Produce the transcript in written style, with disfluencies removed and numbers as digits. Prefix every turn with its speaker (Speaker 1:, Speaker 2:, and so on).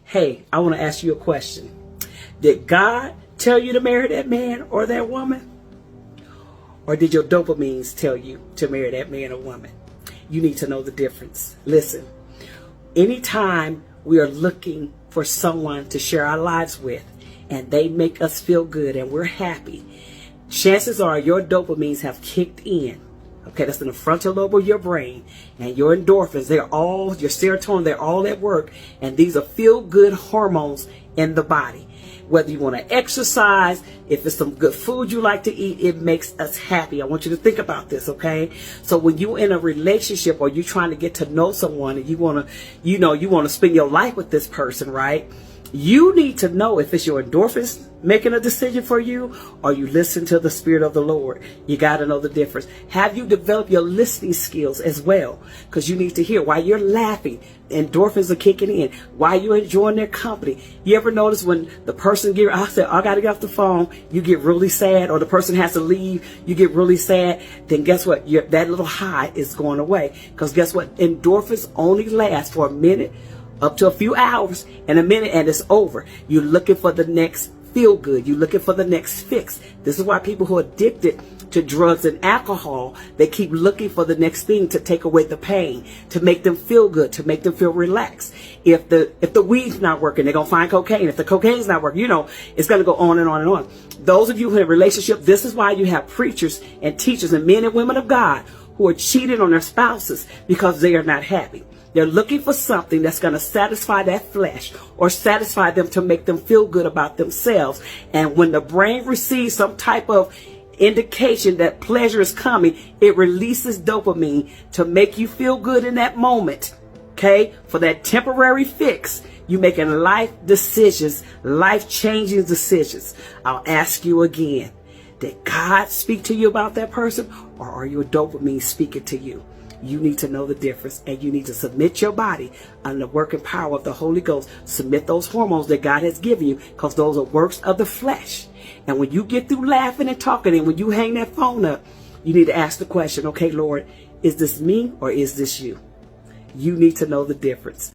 Speaker 1: Hey, I want to ask you a question. Did God tell you to marry that man or that woman? Or did your dopamines tell you to marry that man or woman? You need to know the difference. Listen, anytime we are looking for someone to share our lives with and they make us feel good and we're happy, chances are your dopamines have kicked in. Okay, that's in the frontal lobe of your brain, and your endorphins, they're all, your serotonin, they're all at work, and these are feel-good hormones in the body. Whether you want to exercise, if it's some good food you like to eat, it makes us happy. I want you to think about this, okay? So when you're in a relationship or you're trying to get to know someone and you want to, you want to spend your life with this person, right? You need to know if it's your endorphins making a decision for you or you listen to the Spirit of the Lord. You got to know the difference. Have you developed your listening skills as well? Because you need to hear while you're laughing, endorphins are kicking in. While you're enjoying their company. You ever notice when the person I got to get off the phone, you get really sad, or the person has to leave, you get really sad, then guess what? That little high is going away. Because guess what? Endorphins only last for a minute, up to a few hours, and a minute, and it's over. You're looking for the next feel good. You're looking for the next fix. This is why people who are addicted to drugs and alcohol, they keep looking for the next thing to take away the pain, to make them feel good, to make them feel relaxed. If the weed's not working, they're going to find cocaine. If the cocaine's not working, it's going to go on and on and on. Those of you who are in a relationship, this is why you have preachers and teachers and men and women of God who are cheating on their spouses because they are not happy. They're looking for something that's going to satisfy that flesh or satisfy them to make them feel good about themselves. And when the brain receives some type of indication that pleasure is coming, it releases dopamine to make you feel good in that moment. Okay? For that temporary fix, you're making life decisions, life-changing decisions. I'll ask you again, did God speak to you about that person, or are your dopamine speaking to you? You need to know the difference, and you need to submit your body under the working power of the Holy Ghost. Submit those hormones that God has given you, because those are works of the flesh. And when you get through laughing and talking, and when you hang that phone up, you need to ask the question, okay, Lord, is this me or is this you? You need to know the difference.